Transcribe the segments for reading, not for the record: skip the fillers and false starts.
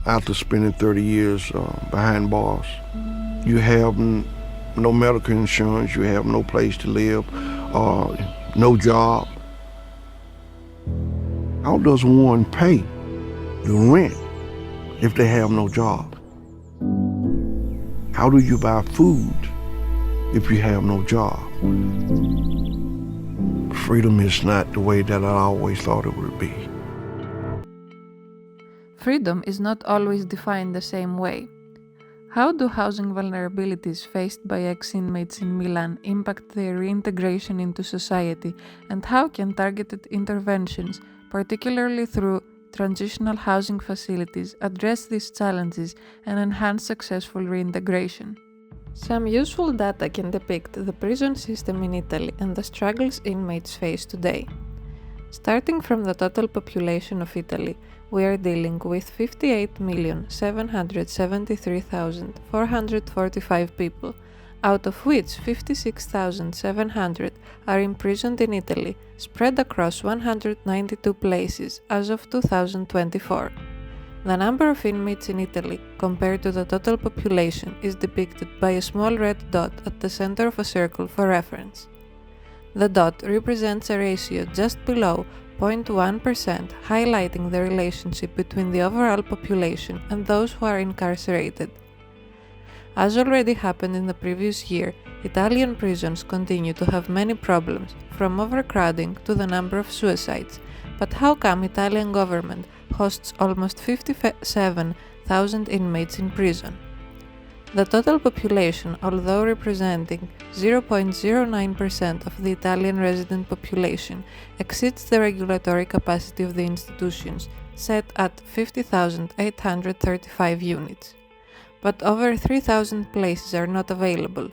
after spending 30 years behind bars. You have no medical insurance, you have no place to live, no job. How does one pay the rent if they have no job? How do you buy food if you have no job? Freedom is not the way that I always thought it would be. Freedom is not always defined the same way. How do housing vulnerabilities faced by ex-inmates in Milan impact their reintegration into society, and how can targeted interventions, particularly through transitional housing facilities, address these challenges and enhance successful reintegration? Some useful data can depict the prison system in Italy and the struggles inmates face today. Starting from the total population of Italy, we are dealing with 58,773,445 people, out of which 56,700 are imprisoned in Italy, spread across 192 places as of 2024. The number of inmates in Italy compared to the total population is depicted by a small red dot at the center of a circle for reference. The dot represents a ratio just below 0.1%, highlighting the relationship between the overall population and those who are incarcerated. As already happened in the previous year, Italian prisons continue to have many problems, from overcrowding to the number of suicides. But how come Italian government hosts almost 57,000 inmates in prison? The total population, although representing 0.09% of the Italian resident population, exceeds the regulatory capacity of the institutions, set at 50,835 units. But over 3,000 places are not available.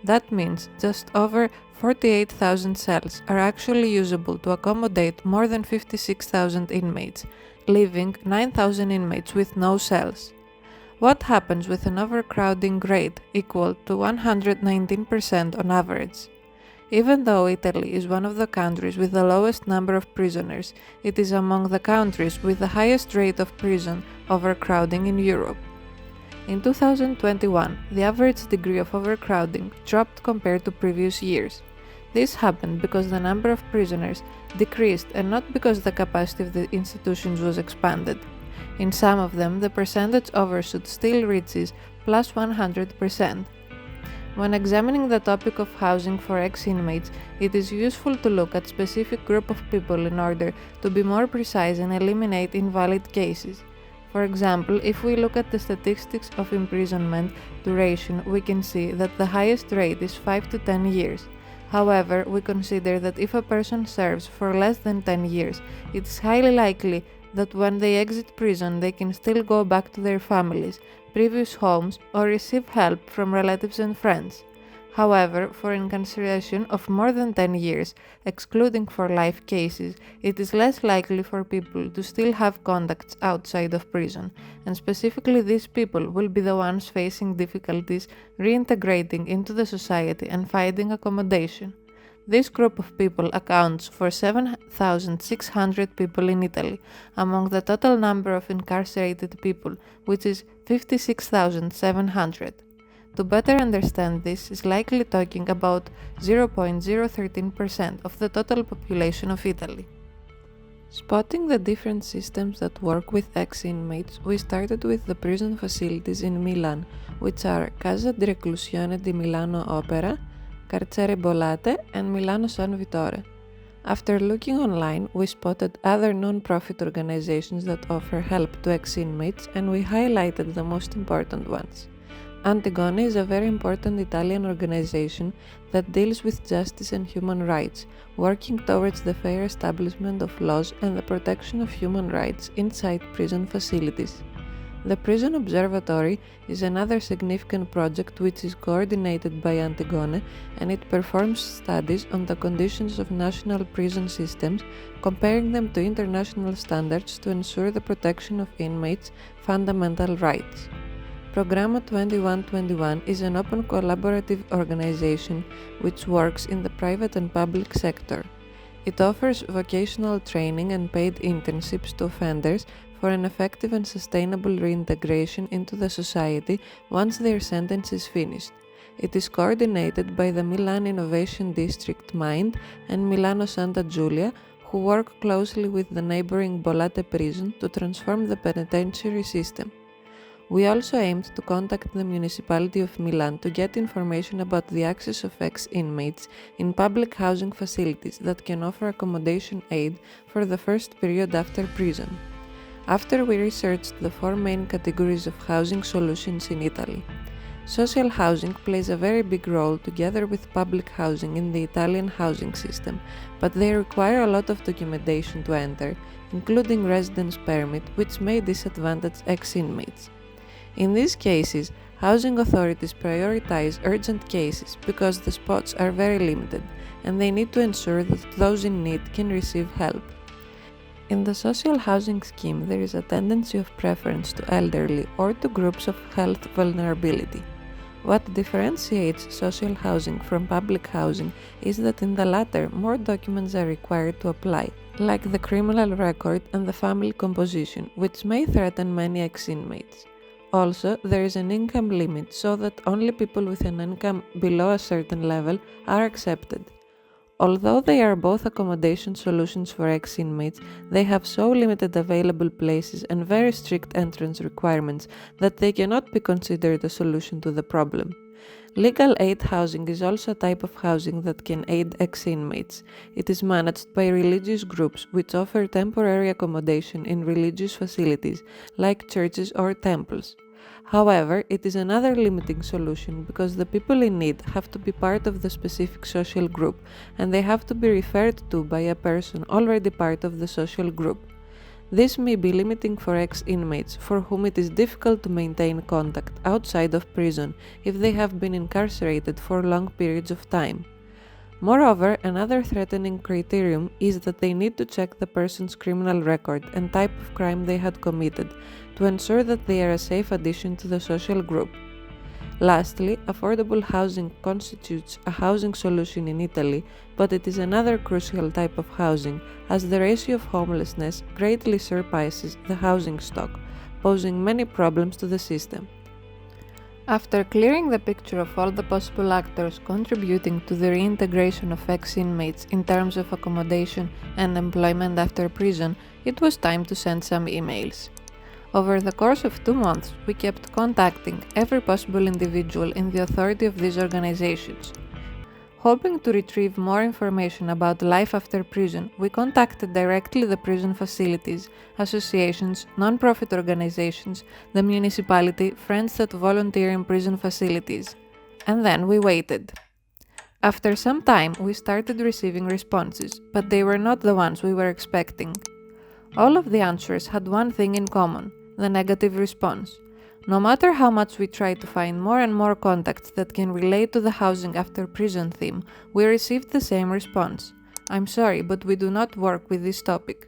That means just over 48,000 cells are actually usable to accommodate more than 56,000 inmates, leaving 9,000 inmates with no cells. What happens with an overcrowding rate equal to 119% on average? Even though Italy is one of the countries with the lowest number of prisoners, it is among the countries with the highest rate of prison overcrowding in Europe. In 2021, the average degree of overcrowding dropped compared to previous years. This happened because the number of prisoners decreased and not because the capacity of the institutions was expanded. In some of them, the percentage overshoot still reaches plus 100%. When examining the topic of housing for ex-inmates, it is useful to look at specific group of people in order to be more precise and eliminate invalid cases. For example, if we look at the statistics of imprisonment duration, we can see that the highest rate is 5 to 10 years. However, we consider that if a person serves for less than 10 years, it is highly likely that when they exit prison they can still go back to their families, previous homes, or receive help from relatives and friends. However, for incarceration of more than 10 years, excluding for life cases, it is less likely for people to still have contacts outside of prison, and specifically these people will be the ones facing difficulties reintegrating into the society and finding accommodation. This group of people accounts for 7,600 people in Italy, among the total number of incarcerated people, which is 56,700. To better understand this is likely talking about 0.013% of the total population of Italy. Spotting the different systems that work with ex-inmates, we started with the prison facilities in Milan, which are Casa di Reclusione di Milano Opera, Carcere Bollate, and Milano San Vittore. After looking online, we spotted other non-profit organizations that offer help to ex-inmates, and we highlighted the most important ones. Antigone is a very important Italian organization that deals with justice and human rights, working towards the fair establishment of laws and the protection of human rights inside prison facilities. The Prison Observatory is another significant project which is coordinated by Antigone, and it performs studies on the conditions of national prison systems, comparing them to international standards to ensure the protection of inmates' fundamental rights. Programma 2121 is an open collaborative organization which works in the private and public sector. It offers vocational training and paid internships to offenders for an effective and sustainable reintegration into the society once their sentence is finished. It is coordinated by the Milan Innovation District Mind and Milano Santa Giulia, who work closely with the neighboring Bollate prison to transform the penitentiary system. We also aimed to contact the municipality of Milan to get information about the access of ex-inmates in public housing facilities that can offer accommodation aid for the first period after prison. After we researched the four main categories of housing solutions in Italy. Social housing plays a very big role together with public housing in the Italian housing system, but they require a lot of documentation to enter, including residence permit, which may disadvantage ex-inmates. In these cases, housing authorities prioritize urgent cases because the spots are very limited, and they need to ensure that those in need can receive help. In the social housing scheme, there is a tendency of preference to elderly or to groups of health vulnerability. What differentiates social housing from public housing is that in the latter, more documents are required to apply, like the criminal record and the family composition, which may threaten many ex-inmates. Also, there is an income limit so that only people with an income below a certain level are accepted. Although they are both accommodation solutions for ex-inmates, they have so limited available places and very strict entrance requirements that they cannot be considered a solution to the problem. Legal aid housing is also a type of housing that can aid ex-inmates. It is managed by religious groups which offer temporary accommodation in religious facilities like churches or temples. However, it is another limiting solution because the people in need have to be part of the specific social group and they have to be referred to by a person already part of the social group. This may be limiting for ex-inmates for whom it is difficult to maintain contact outside of prison if they have been incarcerated for long periods of time. Moreover, another threatening criterion is that they need to check the person's criminal record and type of crime they had committed to ensure that they are a safe addition to the social group. Lastly, affordable housing constitutes a housing solution in Italy, but it is another crucial type of housing as the ratio of homelessness greatly surpasses the housing stock, posing many problems to the system. After clearing the picture of all the possible actors contributing to the reintegration of ex-inmates in terms of accommodation and employment after prison, it was time to send some emails. Over the course of 2 months, we kept contacting every possible individual in the authority of these organizations. Hoping to retrieve more information about life after prison, we contacted directly the prison facilities, associations, non-profit organizations, the municipality, friends that volunteer in prison facilities. And then we waited. After some time, we started receiving responses, but they were not the ones we were expecting. All of the answers had one thing in common: the negative response. No matter how much we try to find more and more contacts that can relate to the housing after prison theme, we received the same response: "I'm sorry, but we do not work with this topic."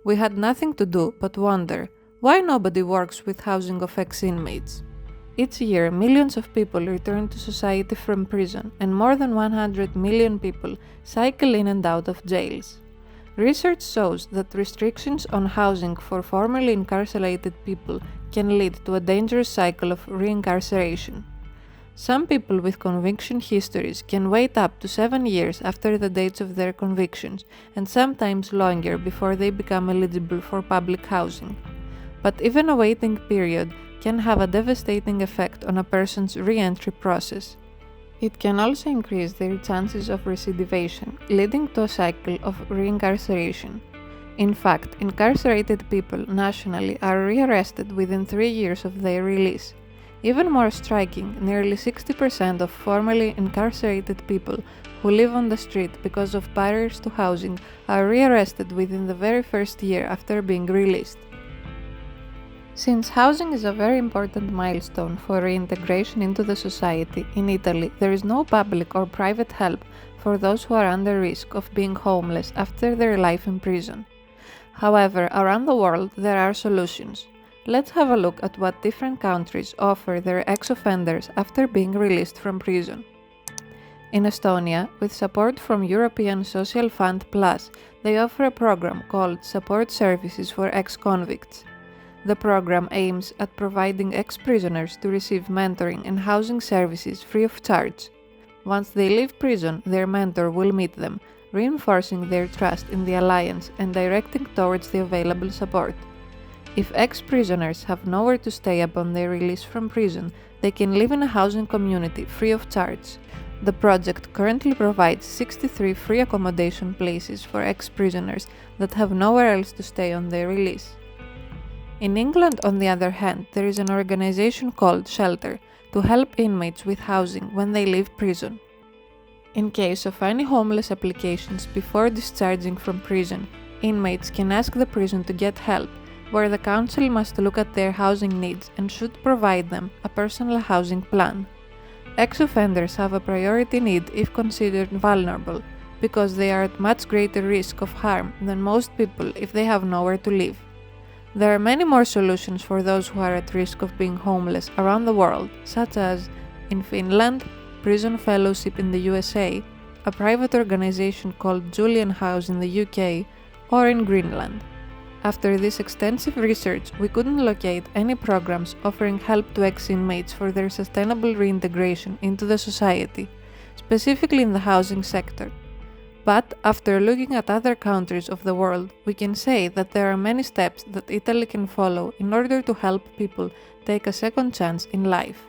We had nothing to do but wonder, why nobody works with housing of ex-inmates? Each year, millions of people return to society from prison, and more than 100 million people cycle in and out of jails. Research shows that restrictions on housing for formerly incarcerated people can lead to a dangerous cycle of reincarceration. Some people with conviction histories can wait up to 7 years after the dates of their convictions, and sometimes longer before they become eligible for public housing. But even a waiting period can have a devastating effect on a person's re-entry process. It can also increase their chances of recidivation, leading to a cycle of reincarceration. In fact, incarcerated people nationally are rearrested within 3 years of their release. Even more striking, nearly 60% of formerly incarcerated people who live on the street because of barriers to housing are rearrested within the very first year after being released. Since housing is a very important milestone for reintegration into the society, in Italy there is no public or private help for those who are under risk of being homeless after their life in prison. However, around the world there are solutions. Let's have a look at what different countries offer their ex-offenders after being released from prison. In Estonia, with support from European Social Fund Plus, they offer a program called Support Services for Ex-Convicts. The program aims at providing ex-prisoners to receive mentoring and housing services free of charge. Once they leave prison, their mentor will meet them, reinforcing their trust in the Alliance and directing towards the available support. If ex-prisoners have nowhere to stay upon their release from prison, they can live in a housing community free of charge. The project currently provides 63 free accommodation places for ex-prisoners that have nowhere else to stay on their release. In England, on the other hand, there is an organization called Shelter to help inmates with housing when they leave prison. In case of any homeless applications before discharging from prison, inmates can ask the prison to get help, where the council must look at their housing needs and should provide them a personal housing plan. Ex-offenders have a priority need if considered vulnerable, because they are at much greater risk of harm than most people if they have nowhere to live. There are many more solutions for those who are at risk of being homeless around the world, such as, in Finland, Prison Fellowship in the USA, a private organization called Julian House in the UK, or in Greenland. After this extensive research, we couldn't locate any programs offering help to ex-inmates for their sustainable reintegration into the society, specifically in the housing sector. But after looking at other countries of the world, we can say that there are many steps that Italy can follow in order to help people take a second chance in life.